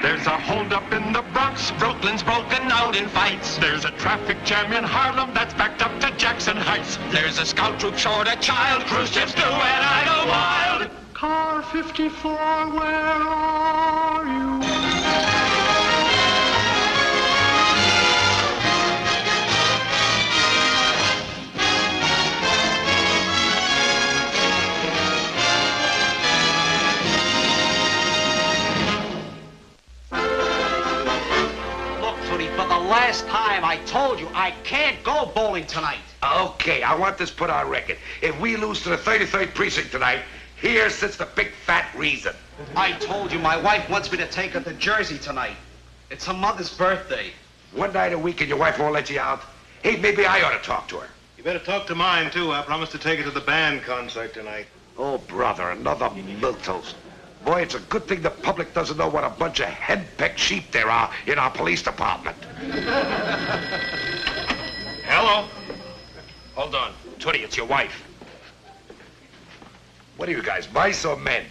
There's a holdup in the Bronx. Brooklyn's broken out in fights. There's a traffic jam in Harlem that's backed up to Jackson Heights. There's a scout troop short a child. Cruise ships do, and I go wild. Car 54, where are you? For the last time, I told you, I can't go bowling tonight. Okay, I want this put on record. If we lose to the 33rd precinct tonight, here sits the big fat reason. I told you, my wife wants me to take her to Jersey tonight. It's her mother's birthday. One night a week and your wife won't let you out? Hey, maybe I ought to talk to her. You better talk to mine, too. I promised to take her to the band concert tonight. Oh, brother, another milquetoast. Boy, it's a good thing the public doesn't know what a bunch of henpecked sheep there are in our police department. Hello? Hold on. Tootie, it's your wife. What are you guys, mice or men?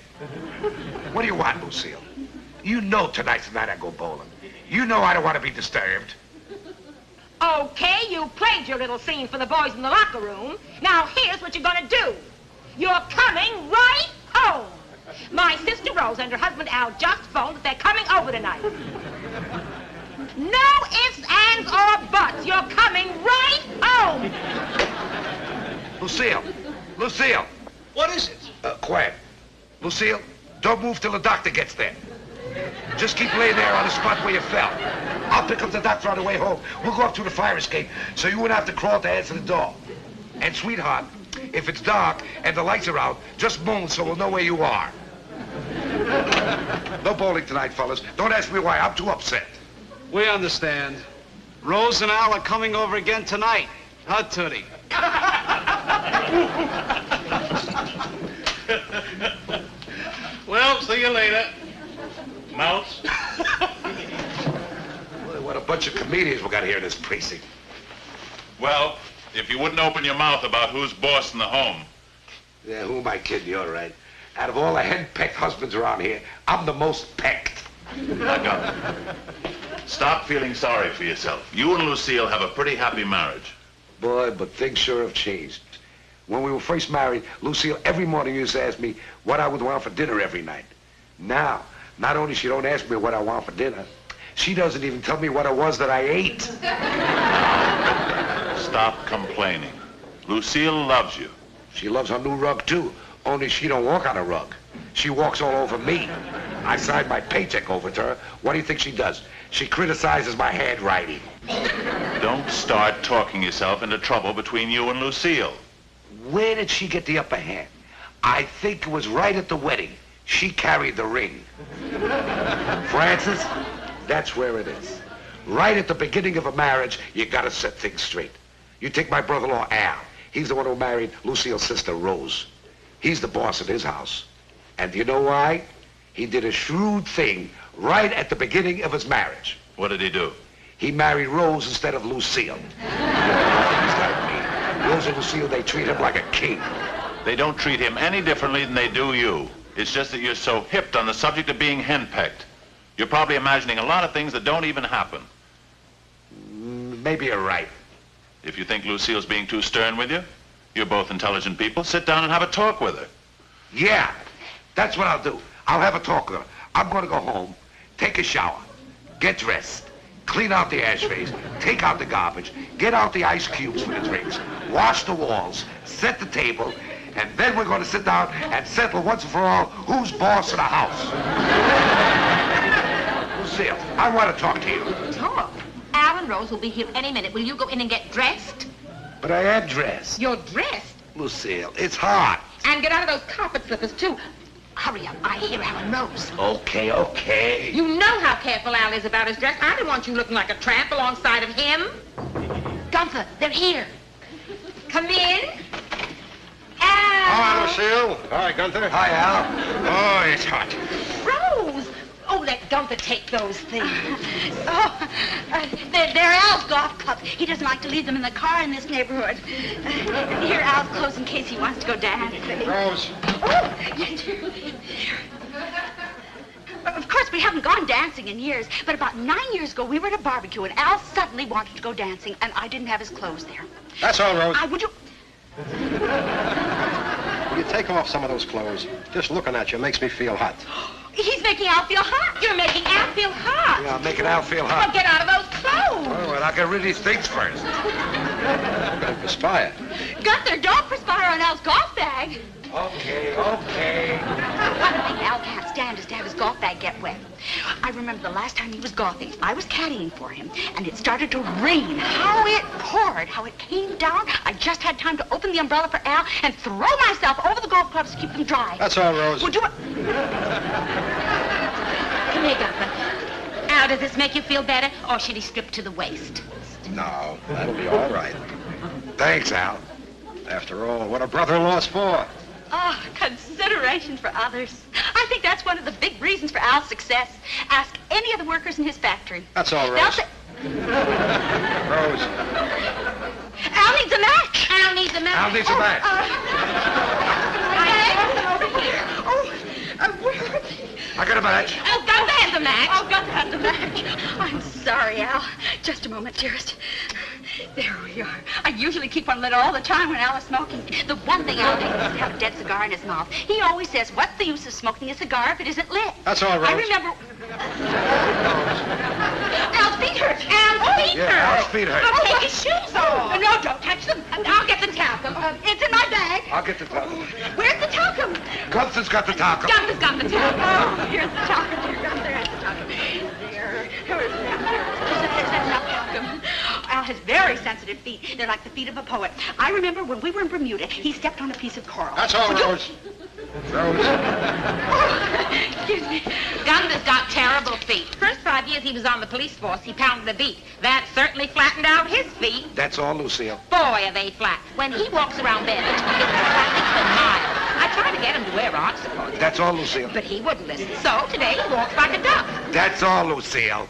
What do you want, Lucille? You know tonight's the night I go bowling. You know I don't want to be disturbed. Okay, you played your little scene for the boys in the locker room. Now here's what you're gonna do. You're coming right home. My sister Rose and her husband Al just phoned that they're coming over tonight. No ifs, ands, or buts. You're coming right home. Lucille! Lucille! What is it? Quiet. Lucille, don't move till the doctor gets there. Just keep laying there on the spot where you fell. I'll pick up the doctor on the way home. We'll go up through the fire escape so you won't have to crawl to answer the door. And sweetheart, if it's dark and the lights are out, just moan so we'll know where you are. No bowling tonight, fellas. Don't ask me why. I'm too upset. We understand. Rose and Al are coming over again tonight. Huh, Tootie? Well, see you later. Mouse. Boy, what a bunch of comedians we got here in this precinct. Well, if you wouldn't open your mouth about who's boss in the home. Yeah, who am I kidding? You're right. Out of all the henpecked husbands around here, I'm the most pecked. Now, Gunther, stop feeling sorry for yourself. You and Lucille have a pretty happy marriage. Boy, but things sure have changed. When we were first married, Lucille every morning used to ask me what I would want for dinner every night. Now, not only she don't ask me what I want for dinner, she doesn't even tell me what it was that I ate. Stop complaining. Lucille loves you. She loves her new rug, too. Only she don't walk on a rug. She walks all over me. I signed my paycheck over to her. What do you think she does? She criticizes my handwriting. Don't start talking yourself into trouble between you and Lucille. Where did she get the upper hand? I think it was right at the wedding. She carried the ring. Francis, that's where it is. Right at the beginning of a marriage, you gotta set things straight. You take my brother-in-law, Al. He's the one who married Lucille's sister, Rose. He's the boss of his house. And do you know why? He did a shrewd thing right at the beginning of his marriage. What did he do? He married Rose instead of Lucille. He's like me. Rose and Lucille, they treat him like a king. They don't treat him any differently than they do you. It's just that you're so hipped on the subject of being henpecked. You're probably imagining a lot of things that don't even happen. Maybe you're right. If you think Lucille's being too stern with you, you're both intelligent people, sit down and have a talk with her. Yeah, that's what I'll do. I'll have a talk with her. I'm going to go home, take a shower, get dressed, clean out the ashtrays, take out the garbage, get out the ice cubes for the drinks, wash the walls, set the table, and then we're going to sit down and settle once and for all who's boss of the house. Lucille, I want to talk to you. Talk? Al and Rose will be here any minute. Will you go in and get dressed? But I am dressed. You're dressed? Lucille, it's hot. And get out of those carpet slippers, too. Hurry up. I hear Al and Rose. Okay, okay. You know how careful Al is about his dress. I didn't want you looking like a tramp alongside of him. Gunther, they're here. Come in. Al. Hi, Lucille. Hi, Gunther. Hi, Al. Oh, it's hot. Rose. Oh, let Gunther take those things. They're Al's golf clubs. He doesn't like to leave them in the car in this neighborhood. Here, Al's clothes in case he wants to go dancing. Rose. Oh, you do. Of course, we haven't gone dancing in years, but about 9 years ago, we were at a barbecue, and Al suddenly wanted to go dancing, and I didn't have his clothes there. That's all, Rose. Would you... Will you take off some of those clothes? Just looking at you makes me feel hot. He's making Al feel hot. You're making Al feel hot. Yeah, I'm making Al feel Well, hot. get out of those clothes. All right, I'll get rid of these things first. I'm going to perspire. Gunther, don't perspire on Al's golf bag. Okay. One thing Al can't stand is to have his golf bag get wet. I remember the last time he was golfing. I was caddying for him, and it started to rain. How it poured, how it came down. I just had time to open the umbrella for Al and throw myself over the golf clubs to keep them dry. That's all, Rose. Would you... Come here, Gunther. Al, does this make you feel better, or should he strip to the waist? No, that'll be all right. Thanks, Al. After all, what are brother-in-laws for? Oh, consideration for others. I think that's one of the big reasons for Al's success. Ask any of the workers in his factory. That's all, They'll Rose. say... Rose. Al needs a match. Al needs a match. Al needs a match. Where are they? I got a match. Oh, Gunther has a match. Oh, Gunther has a match. I'm sorry, Al. Just a moment, dearest. There we are. I usually keep one lit all the time when Al is smoking. The one thing Al hates is to have a dead cigar in his mouth. He always says, what's the use of smoking a cigar if it isn't lit? That's all, Rose. I remember... Al's feet hurt. Al's feet hurt. Yeah, Al's feet hurt. I'll take his shoes off. No, don't touch them. I'll get the talcum. It's in my bag. I'll get the talcum. Where's the talcum? Gunther's got the talcum. Gunther's got the talcum. Oh, here's the talcum, dear Gunther. There's the talcum. There. Here's that enough talcum. Al has very sensitive feet. They're like the feet of a poet. I remember when we were in Bermuda, he stepped on a piece of coral. That's all, Rose. Rose. Excuse me. Gunther's got terrible feet. First 5 years he was on the police force, he pounded the beat. That certainly flattened out his feet. That's all, Lucille. Boy, are they flat. When he walks around barefoot, he gets plastic for miles. I tried to get him to wear oxfords, That's all, Lucille. but he wouldn't listen. So today he walks like a duck. That's all, Lucille.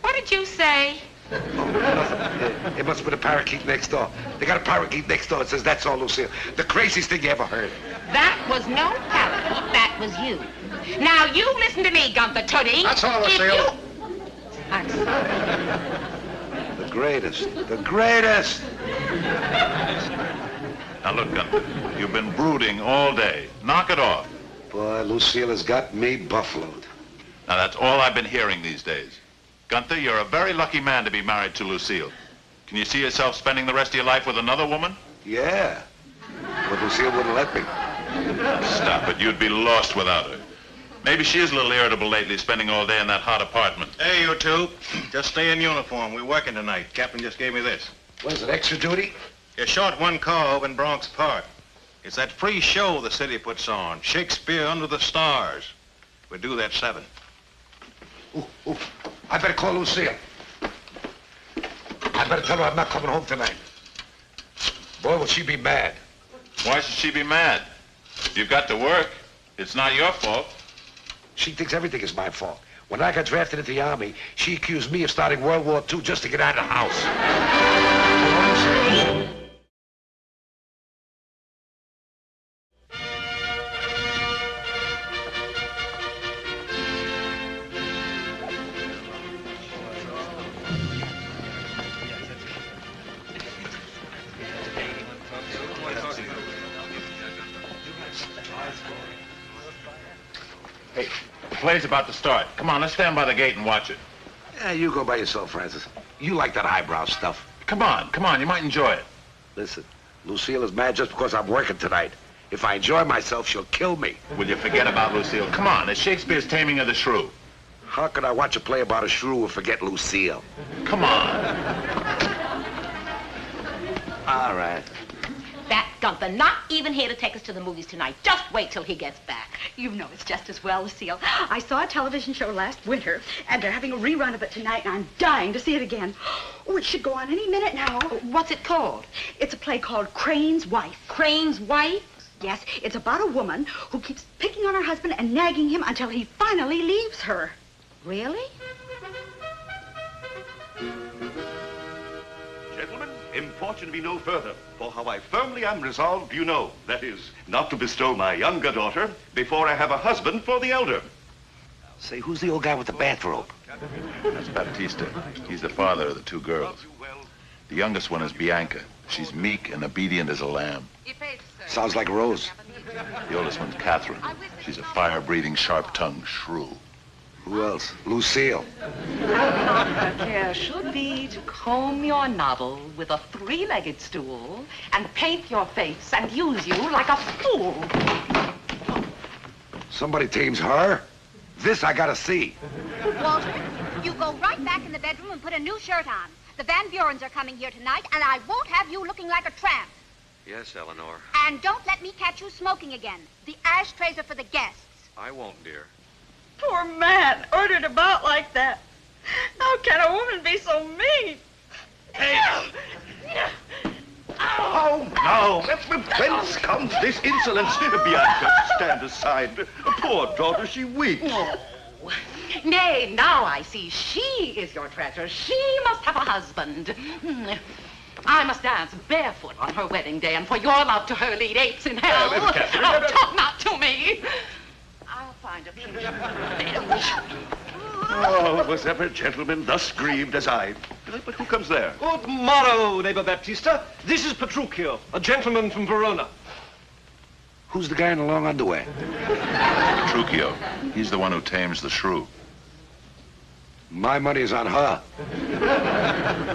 What did you say? It must have been a parakeet next door. They got a parakeet next door that says, that's all, Lucille. The craziest thing you ever heard. That was no parakeet, that was you. Now you listen to me, Gunther Tootie. That's all, If Lucille. you- I'm sorry. The greatest. The greatest. Now look, Gunther, you've been brooding all day. Knock it off. Boy, Lucille has got me buffaloed. Now that's all I've been hearing these days. Gunther, you're a very lucky man to be married to Lucille. Can you see yourself spending the rest of your life with another woman? Yeah. But Lucille wouldn't let me. Stop it. You'd be lost without her. Maybe she is a little irritable lately, spending all day in that hot apartment. Hey, you two. Just stay in uniform. We're working tonight. Captain just gave me this. What is it, extra duty? You're short one car over in Bronx Park. It's that free show the city puts on, Shakespeare Under the Stars. We do that 7. Ooh. I better call Lucille. I better tell her I'm not coming home tonight. Boy, will she be mad. Why should she be mad? You've got to work. It's not your fault. She thinks everything is my fault. When I got drafted into the Army, she accused me of starting World War II just to get out of the house. Hey, the play's about to start. Come on, let's stand by the gate and watch it. Yeah, you go by yourself, Francis. You like that highbrow stuff. Come on, you might enjoy it. Listen, Lucille is mad just because I'm working tonight. If I enjoy myself, she'll kill me. Will you forget about Lucille? Come on, it's Shakespeare's Taming of the Shrew. How could I watch a play about a shrew and forget Lucille? Come on. All right. That Gunther, not even here to take us to the movies tonight. Just wait till he gets back. You know it's just as well, Lucille. I saw a television show last winter, and they're having a rerun of it tonight, and I'm dying to see it again. Oh, it should go on any minute now. What's it called? It's a play called Crane's Wife. Crane's Wife? Yes, it's about a woman who keeps picking on her husband and nagging him until he finally leaves her. Really? Gentlemen, importune me no further, for how I firmly am resolved, you know. That is, not to bestow my younger daughter before I have a husband for the elder. Say, who's the old guy with the bathrobe? That's Baptista. He's the father of the two girls. The youngest one is Bianca. She's meek and obedient as a lamb. Sounds like Rose. The oldest one's Catherine. She's a fire-breathing, sharp-tongued shrew. Who else? Lucille. Our care should be to comb your noddle with a three-legged stool and paint your face and use you like a fool. Somebody tames her? This I gotta see. Walter, you go right back in the bedroom and put a new shirt on. The Van Burens are coming here tonight, and I won't have you looking like a tramp. Yes, Eleanor. And don't let me catch you smoking again. The ashtrays are for the guests. I won't, dear. Poor man, ordered about like that. How can a woman be so mean? Hey! Oh, now, whence comes this insolence? Bianca, stand aside. Poor daughter, she weeps. Oh. Nay, now I see she is your treasure. She must have a husband. I must dance barefoot on her wedding day, and for your love to her lead apes in hell. Catherine, Oh, talk not to me. I'll find a place. Oh, was ever gentleman thus grieved as I? But who comes there? Good morrow, neighbor Baptista. This is Petruchio, a gentleman from Verona. Who's the guy in the long underwear? Trucchio. He's the one who tames the shrew. My money is on her.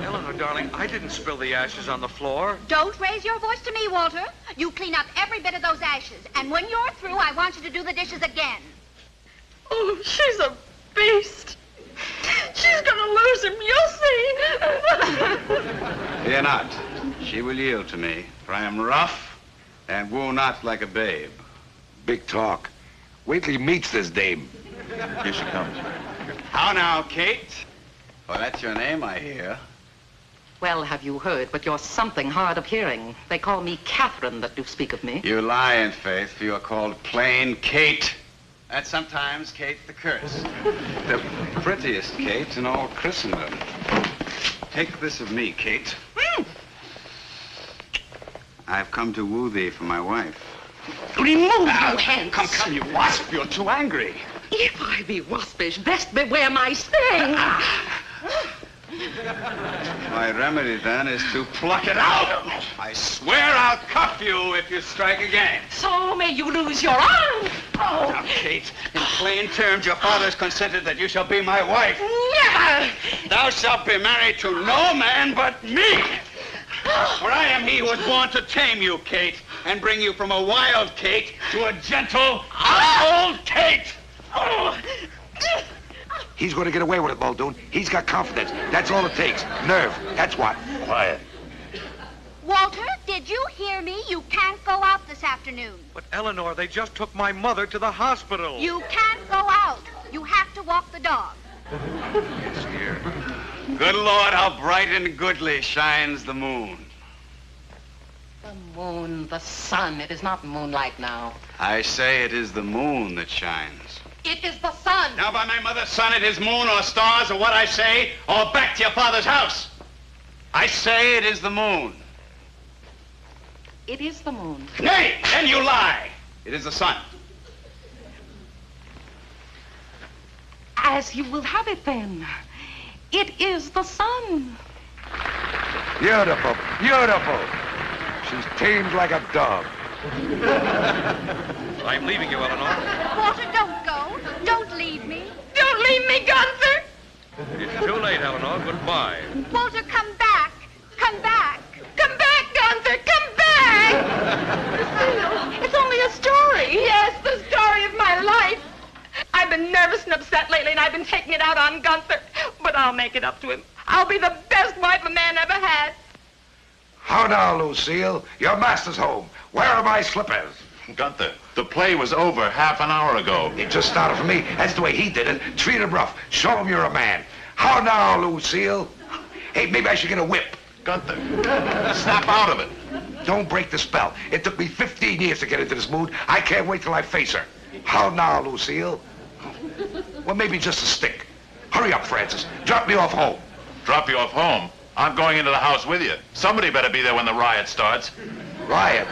Eleanor, darling, I didn't spill the ashes on the floor. Don't raise your voice to me, Walter. You clean up every bit of those ashes. And when you're through, I want you to do the dishes again. Oh, she's a beast. She's gonna lose him, you'll see. Fear not. She will yield to me, for I am rough and woo not like a babe. Big talk. Wait till he meets this dame. Here she comes. How now, Kate? Well, that's your name, I hear. Well, have you heard, but you're something hard of hearing. They call me Catherine that do speak of me. You lie, in faith, for you are called plain Kate. That's sometimes Kate the Curse. The prettiest Kate in all Christendom. Take this of me, Kate. I've come to woo thee for my wife. Remove you hence. Come, you wasp. You're too angry. If I be waspish, best beware my sting. My remedy, then, is to pluck it out. I swear I'll cuff you if you strike again. So may you lose your arm. Oh. Now, Kate, in plain terms, your father's consented that you shall be my wife. Never. Thou shalt be married to no man but me. For I am he who was born to tame you, Kate, and bring you from a wild Kate to a gentle, old Kate. Oh. He's going to get away with it, Muldoon. He's got confidence. That's all it takes. Nerve. That's what. Quiet. Walter, did you hear me? You can't go out this afternoon. But Eleanor, they just took my mother to the hospital. You can't go out. You have to walk the dog. Yes, dear. Good Lord, how bright and goodly shines the moon. The moon, the sun. It is not moonlight now. I say it is the moon that shines. It is the sun. Now, by my mother's son, it is moon or stars or what I say, or back to your father's house. I say it is the moon. It is the moon. Nay, then you lie. It is the sun. As you will have it, then. It is the sun. Beautiful. Beautiful. She's tamed like a dog. I'm leaving you, Eleanor. Walter, don't go. Don't leave me. Don't leave me, Gunther. It's too late, Eleanor. Goodbye. Walter, come back. Come back. Come back, Gunther. Come back. Lucille, it's only a story. Yes, the story of my life. I've been nervous and upset lately, and I've been taking it out on Gunther. But I'll make it up to him. I'll be the best wife a man ever had. How now, Lucille? Your master's home. Where are my slippers? Gunther, the play was over half an hour ago. It just started for me. That's the way he did it. Treat him rough. Show him you're a man. How now, Lucille? Hey, maybe I should get a whip. Gunther, snap out of it. Don't break the spell. It took me 15 years to get into this mood. I can't wait till I face her. How now, Lucille? Well, maybe just a stick. Hurry up, Francis. Drop me off home. Drop you off home? I'm going into the house with you. Somebody better be there when the riot starts. Riot?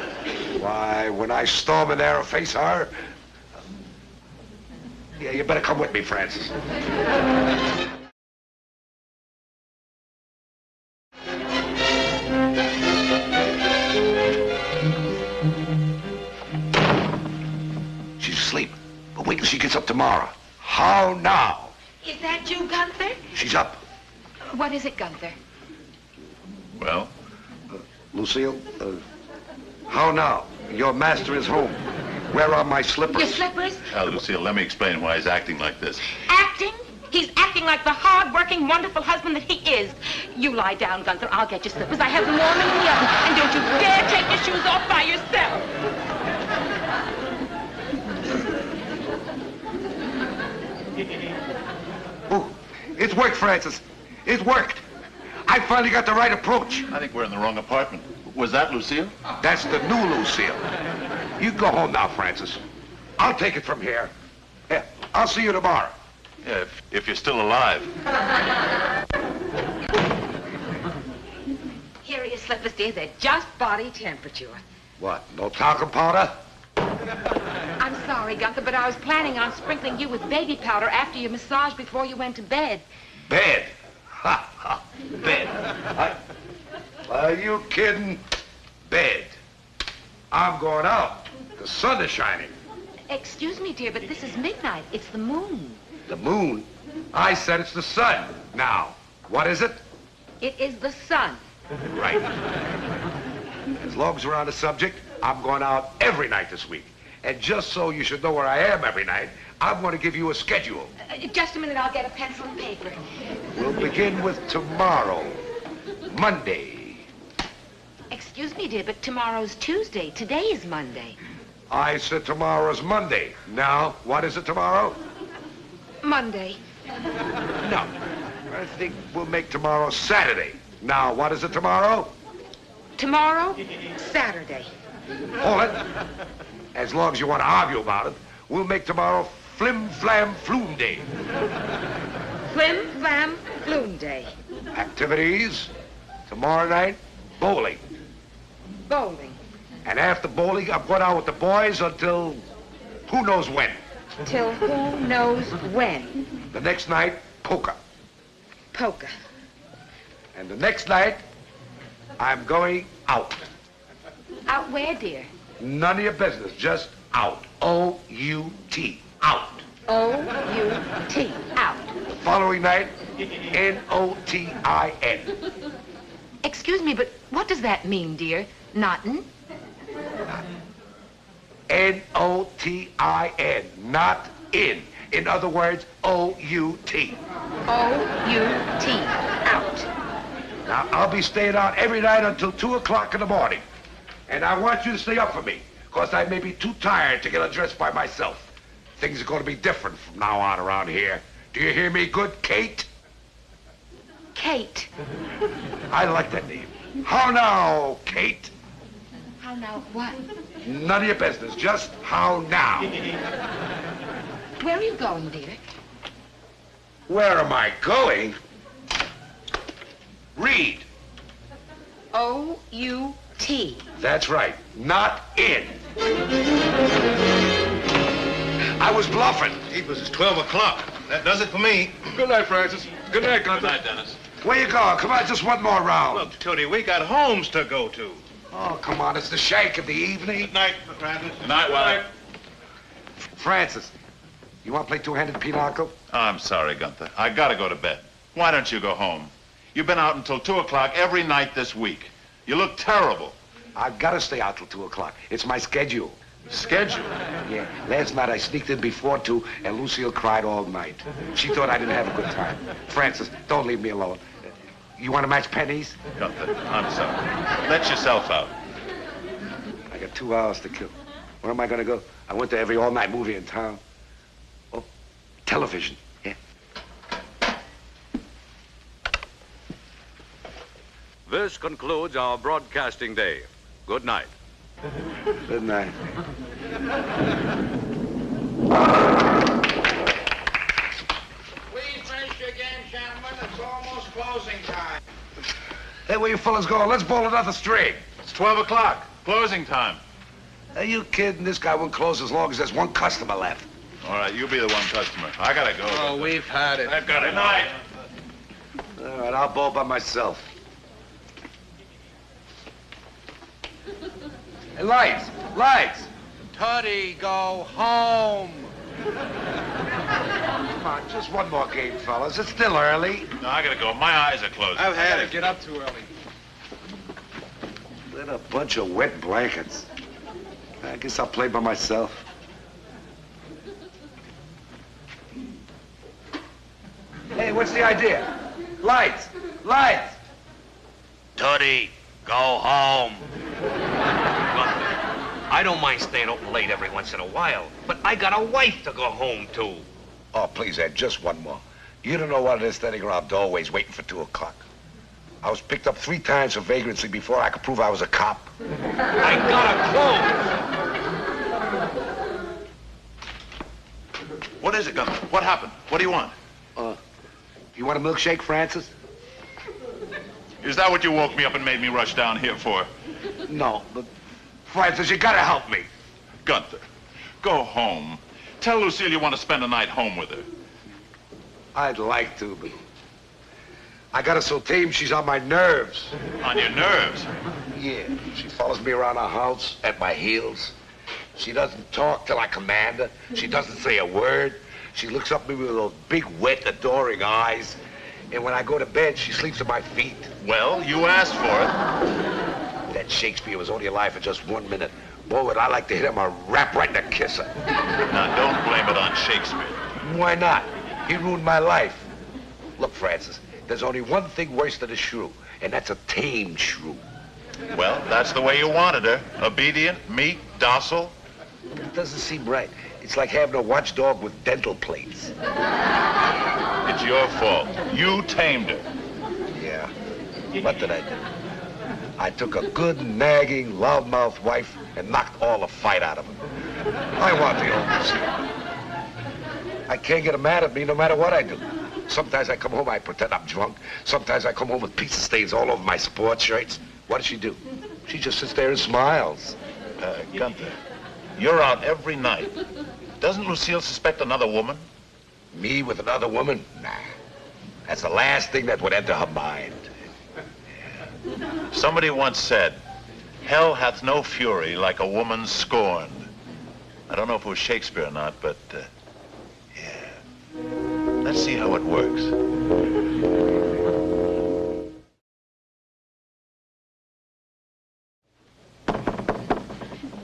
Why, when I storm in there and face her... Yeah, you better come with me, Francis. She's asleep, but wait till she gets up tomorrow. How now? Is that you, Gunther? She's up. What is it, Gunther? Well? Lucille, how now? Your master is home. Where are my slippers? Your slippers? Lucille, let me explain why he's acting like this. Acting? He's acting like the hard-working, wonderful husband that he is. You lie down, Gunther. I'll get your slippers. I have them warm in the oven. And don't you dare take your shoes off by yourself. Oh, it's worked, Francis. It worked. I finally got the right approach. I think we're in the wrong apartment. Was that Lucille? That's the new Lucille. You go home now, Francis. I'll take it from here. Yeah, I'll see you tomorrow. Yeah, if you're still alive. Here are your slippers, dear. They're just body temperature. What, no talcum powder? I'm sorry, Gunther, but I was planning on sprinkling you with baby powder after your massage before you went to bed. Bed? Ha, ha, bed. Are you kidding? Bed. I'm going out. The sun is shining. Excuse me, dear, but this is midnight. It's the moon. The moon? I said it's the sun. Now, what is it? It is the sun. Right. As long as we're on the subject, I'm going out every night this week. And just so you should know where I am every night, I'm going to give you a schedule. Just a minute, I'll get a pencil and paper. We'll begin with tomorrow, Monday. Excuse me, dear, but tomorrow's Tuesday. Today is Monday. I said tomorrow's Monday. Now, what is it tomorrow? Monday. No. I think we'll make tomorrow Saturday. Now, what is it tomorrow? Tomorrow, Saturday. Hold it. As long as you want to argue about it, we'll make tomorrow Flim Flam Flume Day. Flim Flam Flume Day. Activities. Tomorrow night, bowling. Bowling. And after bowling, I'm going out with the boys until who knows when. Till who knows when. The next night, poker. Poker. And the next night, I'm going out. Out where, dear? None of your business, just out. O-U-T, out. O-U-T, out. The following night, N-O-T-I-N. Excuse me, but what does that mean, dear? Nottin'? N-O-T-I-N, not in. In other words, O-U-T. O-U-T, out. Now, I'll be staying out every night until 2 o'clock in the morning. And I want you to stay up for me, because I may be too tired to get undressed by myself. Things are going to be different from now on around here. Do you hear me good, Kate? Kate. I like that name. How now, Kate? How now what? None of your business, just how now. Where are you going, dear? Where am I going? Read. O-U-T. That's right, not in. I was bluffing. Jeepers, it's 12 o'clock. That does it for me. Good night, Francis. Good night, Gunther. Good night, Dennis. Where you going? Come on, just one more round. Look, Tootie, we got homes to go to. Oh, come on, it's the shank of the evening. Good night, Francis. Good night, Wally. Francis, you want to play two-handed pinochle? I'm sorry, Gunther. I gotta go to bed. Why don't you go home? You've been out until 2 o'clock every night this week. You look terrible. I've got to stay out till 2 o'clock. It's my schedule. Schedule? Yeah, last night I sneaked in before 2, and Lucille cried all night. She thought I didn't have a good time. Francis, don't leave me alone. You want to match pennies? Gunther, I'm sorry. Let yourself out. I got 2 hours to kill. Where am I going to go? I went to every all-night movie in town. Oh, television. Yeah. This concludes our broadcasting day. Good night. Good night. Please finish your game, gentlemen. It's almost closing time. Hey, where you fellas going? Let's bowl another string. It's 12 o'clock. Closing time. Are you kidding? This guy won't close as long as there's one customer left. All right, you be the one customer. I gotta go. Oh, we've had it. I've got it. Night. All right, I'll bowl by myself. Hey, lights! Lights! Tutty, go home. Come on, just one more game, fellas. It's still early. No, I gotta go. My eyes are closed. I've had it. Get up too early. What a bunch of wet blankets. I guess I'll play by myself. Hey, what's the idea? Lights! Lights! Tutty, go home. I don't mind staying open late every once in a while, but I got a wife to go home to. Oh, please, Ed, just one more. You don't know what it is standing around doorways waiting for 2 o'clock. I was picked up 3 times for vagrancy before I could prove I was a cop. I got a clothes. What is it, Gunther? What happened? What do you want? You want a milkshake, Francis? Is that what you woke me up and made me rush down here for? No, but Francis, you gotta help me. Gunther, go home. Tell Lucille you want to spend a night home with her. I'd like to, but I got her so tame she's on my nerves. On your nerves? Yeah, she follows me around our house at my heels. She doesn't talk till I command her. She doesn't say a word. She looks up at me with those big, wet, adoring eyes. And when I go to bed, she sleeps at my feet. Well, you asked for it. That Shakespeare was only alive for just 1 minute. Boy, would I like to hit him a rap right in the kisser. Now, don't blame it on Shakespeare. Why not? He ruined my life. Look, Francis, there's only one thing worse than a shrew, and that's a tame shrew. Well, that's the way you wanted her. Obedient, meek, docile. It doesn't seem right. It's like having a watchdog with dental plates. It's your fault. You tamed her. Yeah. What did I do? I took a good, nagging, loudmouth wife and knocked all the fight out of her. I want the old Lucille. I can't get her mad at me no matter what I do. Sometimes I come home, I pretend I'm drunk. Sometimes I come home with pizza stains all over my sports shirts. What does she do? She just sits there and smiles. Gunther, you're out every night. Doesn't Lucille suspect another woman? Me with another woman? Nah. That's the last thing that would enter her mind. Somebody once said, hell hath no fury like a woman scorned. I don't know if it was Shakespeare or not, but, yeah. Let's see how it works.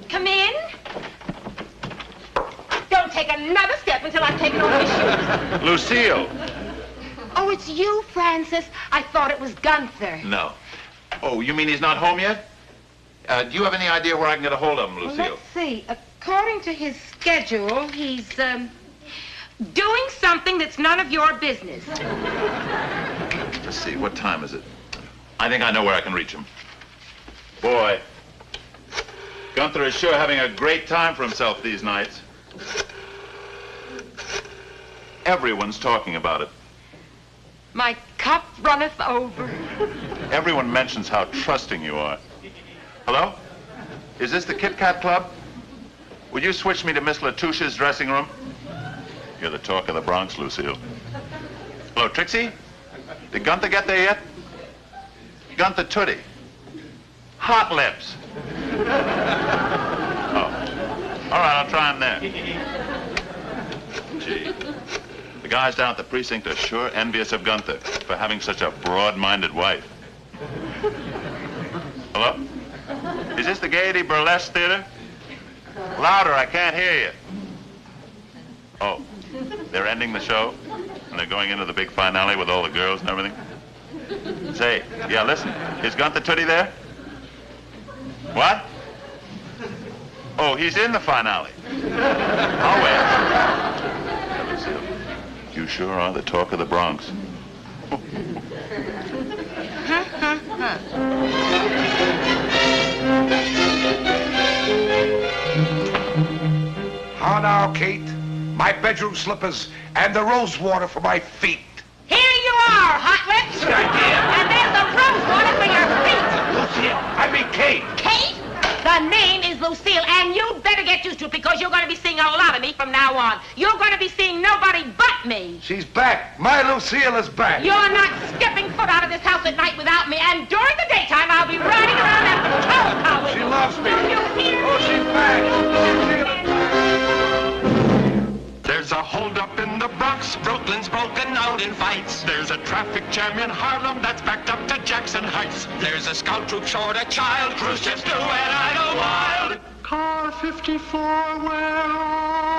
Come in. Don't take another step until I've taken off your shoes. Lucille! Oh, it's you, Francis. I thought it was Gunther. No. Oh, you mean he's not home yet? Do you have any idea where I can get a hold of him, Lucille? Well, let's see. According to his schedule, he's, doing something that's none of your business. Let's see, what time is it? I think I know where I can reach him. Boy, Gunther is sure having a great time for himself these nights. Everyone's talking about it. My cup runneth over. Everyone mentions how trusting you are. Hello? Is this the Kit Kat Club? Would you switch me to Miss Latouche's dressing room? You're the talk of the Bronx, Lucille. Hello, Trixie? Did Gunther get there yet? Gunther Tootie. Hot lips. Oh. All right, I'll try him there. Gee. The guys down at the precinct are sure envious of Gunther for having such a broad-minded wife. Hello? Is this the Gaiety Burlesque Theater? Louder, I can't hear you. Oh, they're ending the show? And they're going into the big finale with all the girls and everything? Say, yeah, listen, is Gunther Tootie there? What? Oh, he's in the finale. I'll wait. You sure are the talk of the Bronx. How now, Kate? My bedroom slippers and the rose water for my feet. Here you are, Hot Lips. And there's the rose water for your feet. Lucille, I mean Kate. Kate? The The name is Lucille, and you'd better get used to it because you're going to be seeing a lot of me from now on. You're going to be seeing nobody but me. She's back. My Lucille is back. You're not stepping foot out of this house at night without me, and during the daytime, I'll be riding around that patrol car with you. She loves me. Do you hear me? Oh, she's back. There's a holdup in the Bronx. Brooklyn's broken out in fights. There's a traffic jam in Harlem that's backed up to Jackson Heights. There's a scout troop short a child. Cruise ships do and I go wild. Car 54, where